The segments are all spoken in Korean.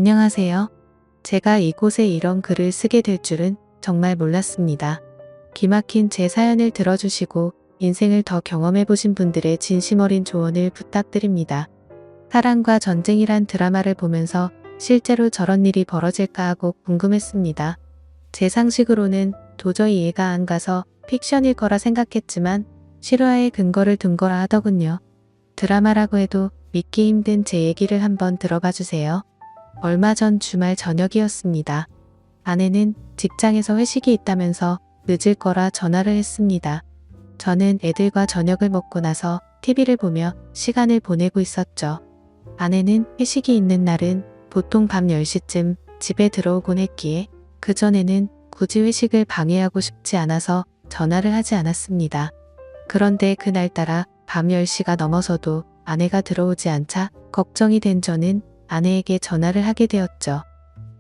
안녕하세요. 제가 이곳에 이런 글을 쓰게 될 줄은 정말 몰랐습니다. 기막힌 제 사연을 들어주시고 인생을 더 경험해보신 분들의 진심 어린 조언을 부탁드립니다. 사랑과 전쟁이란 드라마를 보면서 실제로 저런 일이 벌어질까 하고 궁금했습니다. 제 상식으로는 도저히 이해가 안 가서 픽션일 거라 생각했지만 실화의 근거를 둔 거라 하더군요. 드라마라고 해도 믿기 힘든 제 얘기를 한번 들어봐 주세요. 얼마 전 주말 저녁이었습니다. 아내는 직장에서 회식이 있다면서 늦을 거라 전화를 했습니다. 저는 애들과 저녁을 먹고 나서 TV를 보며 시간을 보내고 있었죠. 아내는 회식이 있는 날은 보통 밤 10시쯤 집에 들어오곤 했기에 그전에는 굳이 회식을 방해하고 싶지 않아서 전화를 하지 않았습니다. 그런데 그날따라 밤 10시가 넘어서도 아내가 들어오지 않자 걱정이 된 저는 아내에게 전화를 하게 되었죠.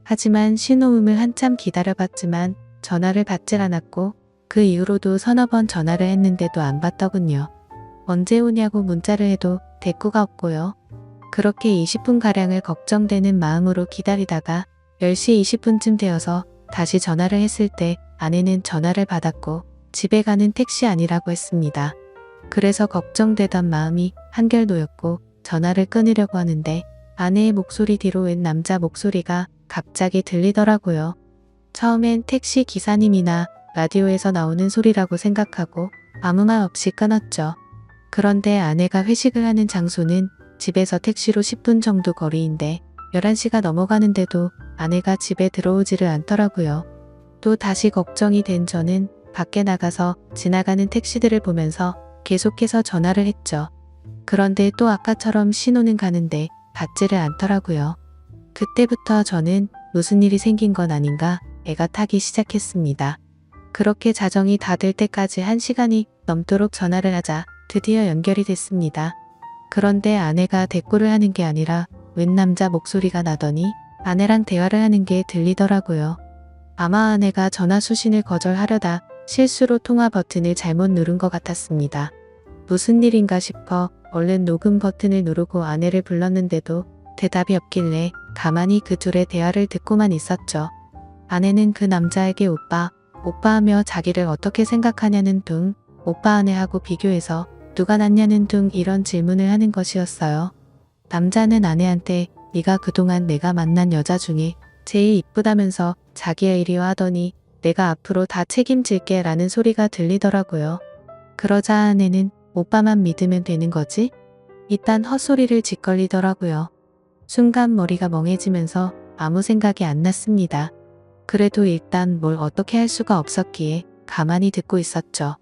하지만 신호음을 한참 기다려봤지만 전화를 받질 않았고 그 이후로도 서너 번 전화를 했는데도 안 받더군요. 언제 오냐고 문자를 해도 대꾸가 없고요. 그렇게 20분가량을 걱정되는 마음으로 기다리다가 10시 20분쯤 되어서 다시 전화를 했을 때 아내는 전화를 받았고 집에 가는 택시 아니라고 했습니다. 그래서 걱정되던 마음이 한결 놓였고 전화를 끊으려고 하는데 아내의 목소리 뒤로 웬 남자 목소리가 갑자기 들리더라고요. 처음엔 택시 기사님이나 라디오에서 나오는 소리라고 생각하고 아무 말 없이 끊었죠. 그런데 아내가 회식을 하는 장소는 집에서 택시로 10분 정도 거리인데 11시가 넘어가는데도 아내가 집에 들어오지를 않더라고요. 또 다시 걱정이 된 저는 밖에 나가서 지나가는 택시들을 보면서 계속해서 전화를 했죠. 그런데 또 아까처럼 신호는 가는데 받지를 않더라고요. 그때부터 저는 무슨 일이 생긴 건 아닌가 애가 타기 시작했습니다. 그렇게 자정이 다 될 때까지 1시간이 넘도록 전화를 하자 드디어 연결이 됐습니다. 그런데 아내가 대꾸를 하는 게 아니라 웬 남자 목소리가 나더니 아내랑 대화를 하는 게 들리더라고요. 아마 아내가 전화 수신을 거절하려다 실수로 통화 버튼을 잘못 누른 것 같았습니다. 무슨 일인가 싶어 얼른 녹음 버튼을 누르고 아내를 불렀는데도 대답이 없길래 가만히 그 둘의 대화를 듣고만 있었죠. 아내는 그 남자에게 오빠 하며 자기를 어떻게 생각하냐는 둥, 오빠 아내하고 비교해서 누가 낫냐는 둥 이런 질문을 하는 것이었어요. 남자는 아내한테 네가 그동안 내가 만난 여자 중에 제일 이쁘다면서 자기야 이리 와 하더니 내가 앞으로 다 책임질게 라는 소리가 들리더라고요. 그러자 아내는 오빠만 믿으면 되는 거지? 이딴 헛소리를 짓걸리더라고요. 순간 머리가 멍해지면서 아무 생각이 안 났습니다. 그래도 일단 뭘 어떻게 할 수가 없었기에 가만히 듣고 있었죠.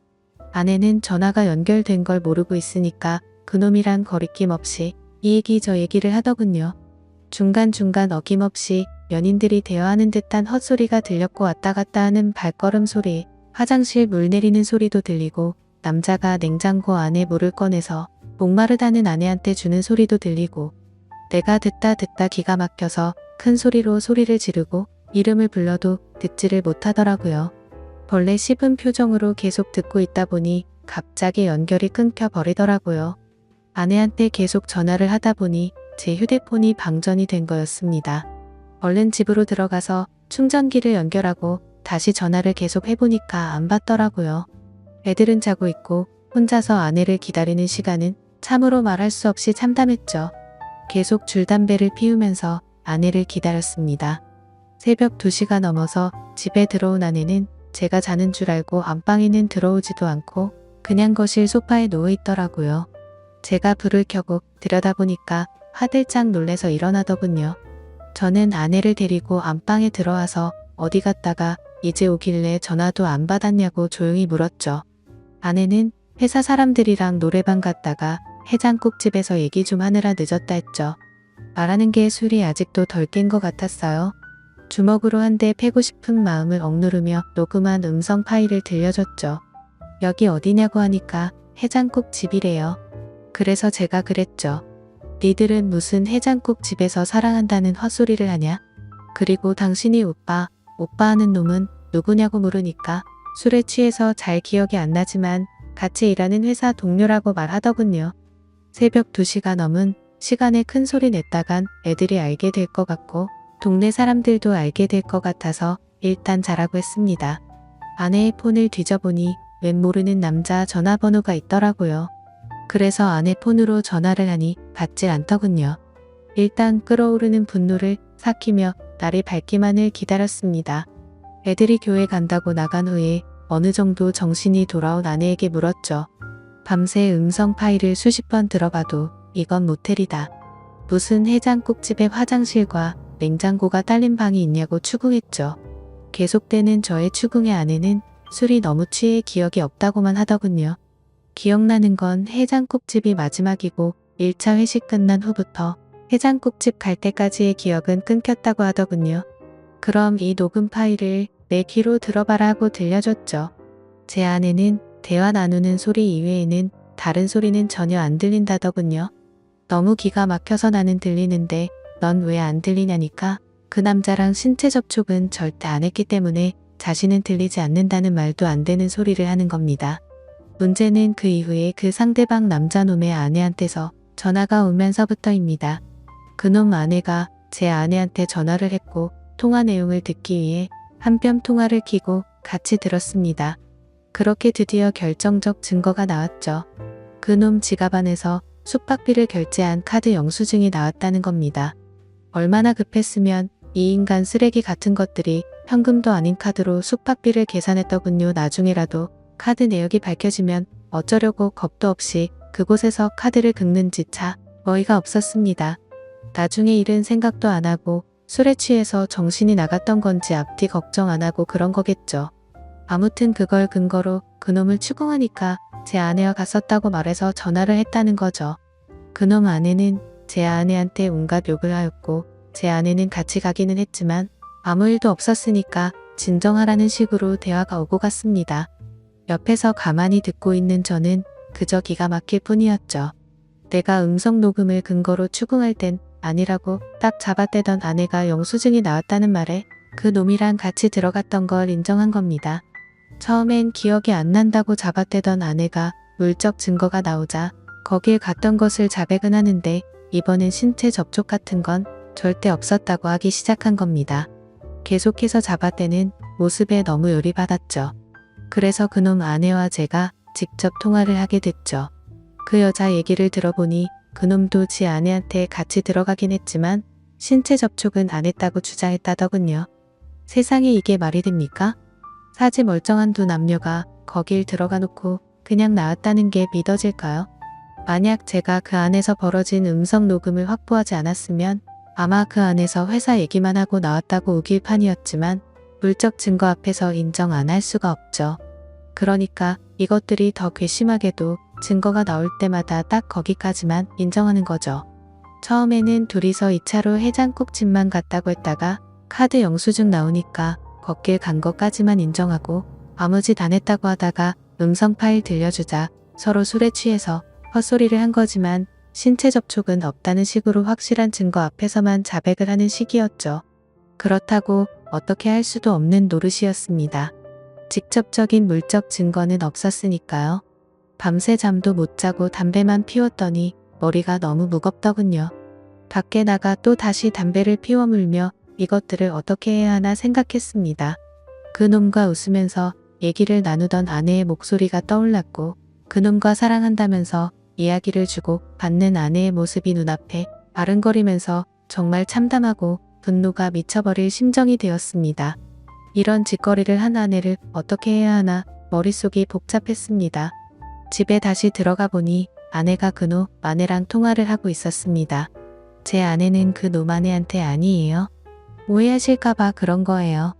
아내는 전화가 연결된 걸 모르고 있으니까 그놈이랑 거리낌 없이 이 얘기 저 얘기를 하더군요. 중간중간 어김없이 연인들이 대화하는 듯한 헛소리가 들렸고 왔다 갔다 하는 발걸음 소리, 화장실 물 내리는 소리도 들리고 남자가 냉장고 안에 물을 꺼내서 목마르다는 아내한테 주는 소리도 들리고 내가 듣다 기가 막혀서 큰 소리로 소리를 지르고 이름을 불러도 듣지를 못하더라고요. 벌레 씹은 표정으로 계속 듣고 있다 보니 갑자기 연결이 끊겨 버리더라고요. 아내한테 계속 전화를 하다 보니 제 휴대폰이 방전이 된 거였습니다. 얼른 집으로 들어가서 충전기를 연결하고 다시 전화를 계속 해보니까 안 받더라고요. 애들은 자고 있고 혼자서 아내를 기다리는 시간은 참으로 말할 수 없이 참담했죠. 계속 줄담배를 피우면서 아내를 기다렸습니다. 새벽 2시가 넘어서 집에 들어온 아내는 제가 자는 줄 알고 안방에는 들어오지도 않고 그냥 거실 소파에 누워 있더라고요. 제가 불을 켜고 들여다보니까 화들짝 놀래서 일어나더군요. 저는 아내를 데리고 안방에 들어와서 어디 갔다가 이제 오길래 전화도 안 받았냐고 조용히 물었죠. 아내는 회사 사람들이랑 노래방 갔다가 해장국집에서 얘기 좀 하느라 늦었다 했죠. 말하는 게 술이 아직도 덜 깬 것 같았어요. 주먹으로 한 대 패고 싶은 마음을 억누르며 녹음한 음성 파일을 들려줬죠. 여기 어디냐고 하니까 해장국집이래요. 그래서 제가 그랬죠. 니들은 무슨 해장국집에서 사랑한다는 헛소리를 하냐? 그리고 당신이 오빠 하는 놈은 누구냐고 물으니까 술에 취해서 잘 기억이 안 나지만 같이 일하는 회사 동료라고 말하더군요. 새벽 2시가 넘은 시간에 큰 소리 냈다간 애들이 알게 될 것 같고 동네 사람들도 알게 될 것 같아서 일단 자라고 했습니다. 아내의 폰을 뒤져보니 웬 모르는 남자 전화번호가 있더라고요. 그래서 아내 폰으로 전화를 하니 받질 않더군요. 일단 끓어오르는 분노를 삭히며 날이 밝기만을 기다렸습니다. 애들이 교회 간다고 나간 후에 어느 정도 정신이 돌아온 아내에게 물었죠. 밤새 음성 파일을 수십 번 들어봐도 이건 모텔이다. 무슨 해장국집에 화장실과 냉장고가 딸린 방이 있냐고 추궁했죠. 계속되는 저의 추궁에 아내는 술이 너무 취해 기억이 없다고만 하더군요. 기억나는 건 해장국집이 마지막이고 1차 회식 끝난 후부터 해장국집 갈 때까지의 기억은 끊겼다고 하더군요. 그럼 이 녹음 파일을 내 귀로 들어봐라 하고 들려줬죠. 제 아내는 대화 나누는 소리 이외에는 다른 소리는 전혀 안 들린다더군요. 너무 기가 막혀서 나는 들리는데 넌 왜 안 들리냐니까 그 남자랑 신체 접촉은 절대 안 했기 때문에 자신은 들리지 않는다는 말도 안 되는 소리를 하는 겁니다. 문제는 그 이후에 그 상대방 남자놈의 아내한테서 전화가 오면서부터입니다. 그놈 아내가 제 아내한테 전화를 했고 통화 내용을 듣기 위해 한뼘 통화를 켜고 같이 들었습니다. 그렇게 드디어 결정적 증거가 나왔죠. 그놈 지갑 안에서 숙박비를 결제한 카드 영수증이 나왔다는 겁니다. 얼마나 급했으면 이 인간 쓰레기 같은 것들이 현금도 아닌 카드로 숙박비를 계산했더군요. 나중에라도 카드 내역이 밝혀지면 어쩌려고 겁도 없이 그곳에서 카드를 긁는지 차 어이가 없었습니다. 나중에 일은 생각도 안 하고 술에 취해서 정신이 나갔던 건지 앞뒤 걱정 안 하고 그런 거겠죠. 아무튼 그걸 근거로 그놈을 추궁하니까 제 아내와 갔었다고 말해서 전화를 했다는 거죠. 그놈 아내는 제 아내한테 온갖 욕을 하였고 제 아내는 같이 가기는 했지만 아무 일도 없었으니까 진정하라는 식으로 대화가 오고 갔습니다. 옆에서 가만히 듣고 있는 저는 그저 기가 막힐 뿐이었죠. 내가 음성 녹음을 근거로 추궁할 땐 아니라고 딱 잡아떼던 아내가 영수증이 나왔다는 말에 그 놈이랑 같이 들어갔던 걸 인정한 겁니다. 처음엔 기억이 안 난다고 잡아떼던 아내가 물적 증거가 나오자 거길 갔던 것을 자백은 하는데 이번엔 신체 접촉 같은 건 절대 없었다고 하기 시작한 겁니다. 계속해서 잡아떼는 모습에 너무 열이받았죠. 그래서 그놈 아내와 제가 직접 통화를 하게 됐죠. 그 여자 얘기를 들어보니 그놈도 지 아내한테 같이 들어가긴 했지만 신체 접촉은 안 했다고 주장했다더군요. 세상에 이게 말이 됩니까? 사지 멀쩡한 두 남녀가 거길 들어가 놓고 그냥 나왔다는 게 믿어질까요? 만약 제가 그 안에서 벌어진 음성 녹음을 확보하지 않았으면 아마 그 안에서 회사 얘기만 하고 나왔다고 우길 판이었지만 물적 증거 앞에서 인정 안 할 수가 없죠. 그러니까 이것들이 더 괘씸하게도 증거가 나올 때마다 딱 거기까지만 인정하는 거죠. 처음에는 둘이서 2차로 해장국집만 갔다고 했다가 카드 영수증 나오니까 걷길 간 것까지만 인정하고 아무 짓 안 했다고 하다가 음성 파일 들려주자 서로 술에 취해서 헛소리를 한 거지만 신체 접촉은 없다는 식으로 확실한 증거 앞에서만 자백을 하는 식이었죠. 그렇다고 어떻게 할 수도 없는 노릇이었습니다. 직접적인 물적 증거는 없었으니까요. 밤새 잠도 못 자고 담배만 피웠더니 머리가 너무 무겁더군요. 밖에 나가 또 다시 담배를 피워 물며 이것들을 어떻게 해야 하나 생각했습니다. 그놈과 웃으면서 얘기를 나누던 아내의 목소리가 떠올랐고 그놈과 사랑한다면서 이야기를 주고 받는 아내의 모습이 눈앞에 아른거리면서 정말 참담하고 분노가 미쳐버릴 심정이 되었습니다. 이런 짓거리를 한 아내를 어떻게 해야 하나 머릿속이 복잡했습니다. 집에 다시 들어가 보니 아내가 그놈 아내랑 통화를 하고 있었습니다. 제 아내는 그놈 아내한테 아니에요. 오해하실까봐 그런 거예요.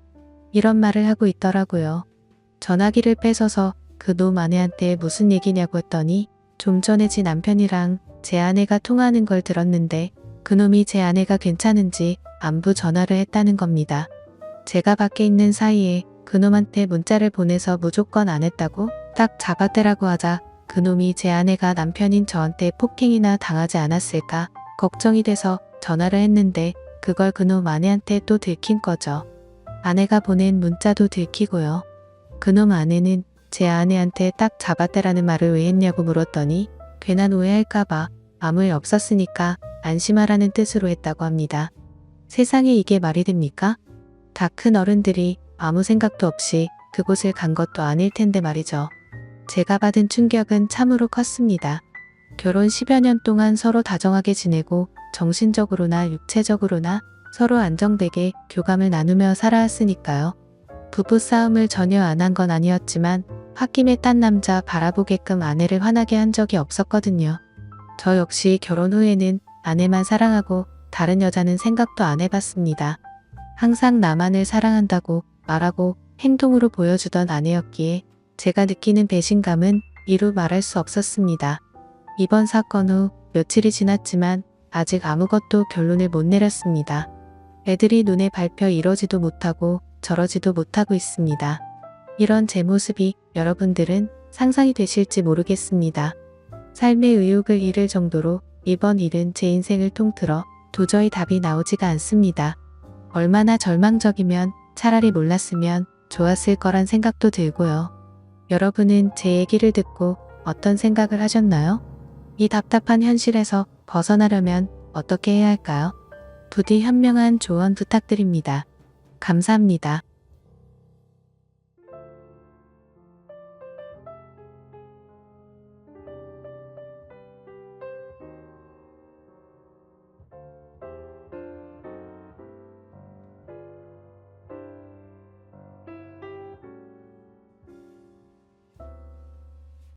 이런 말을 하고 있더라고요. 전화기를 뺏어서 그놈 아내한테 무슨 얘기냐고 했더니 좀 전에 지 남편이랑 제 아내가 통화하는 걸 들었는데 그놈이 제 아내가 괜찮은지 안부 전화를 했다는 겁니다. 제가 밖에 있는 사이에 그놈한테 문자를 보내서 무조건 안 했다고 딱 잡아떼라고 하자 그놈이 제 아내가 남편인 저한테 폭행이나 당하지 않았을까 걱정이 돼서 전화를 했는데 그걸 그놈 아내한테 또 들킨 거죠. 아내가 보낸 문자도 들키고요. 그놈 아내는 제 아내한테 딱 잡아떼라는 말을 왜 했냐고 물었더니 괜한 오해할까봐 아무 일 없었으니까 안심하라는 뜻으로 했다고 합니다. 세상에 이게 말이 됩니까? 다 큰 어른들이 아무 생각도 없이 그곳을 간 것도 아닐 텐데 말이죠. 제가 받은 충격은 참으로 컸습니다. 결혼 10여 년 동안 서로 다정하게 지내고 정신적으로나 육체적으로나 서로 안정되게 교감을 나누며 살아왔으니까요. 부부싸움을 전혀 안 한 건 아니었지만 홧김에 딴 남자 바라보게끔 아내를 화나게 한 적이 없었거든요. 저 역시 결혼 후에는 아내만 사랑하고 다른 여자는 생각도 안 해봤습니다. 항상 나만을 사랑한다고 말하고 행동으로 보여주던 아내였기에 제가 느끼는 배신감은 이루 말할 수 없었습니다. 이번 사건 후 며칠이 지났지만 아직 아무것도 결론을 못 내렸습니다. 애들이 눈에 밟혀 이러지도 못하고 저러지도 못하고 있습니다. 이런 제 모습이 여러분들은 상상이 되실지 모르겠습니다. 삶의 의욕을 잃을 정도로 이번 일은 제 인생을 통틀어 도저히 답이 나오지가 않습니다. 얼마나 절망적이면 차라리 몰랐으면 좋았을 거란 생각도 들고요. 여러분은 제 얘기를 듣고 어떤 생각을 하셨나요? 이 답답한 현실에서 벗어나려면 어떻게 해야 할까요? 부디 현명한 조언 부탁드립니다. 감사합니다.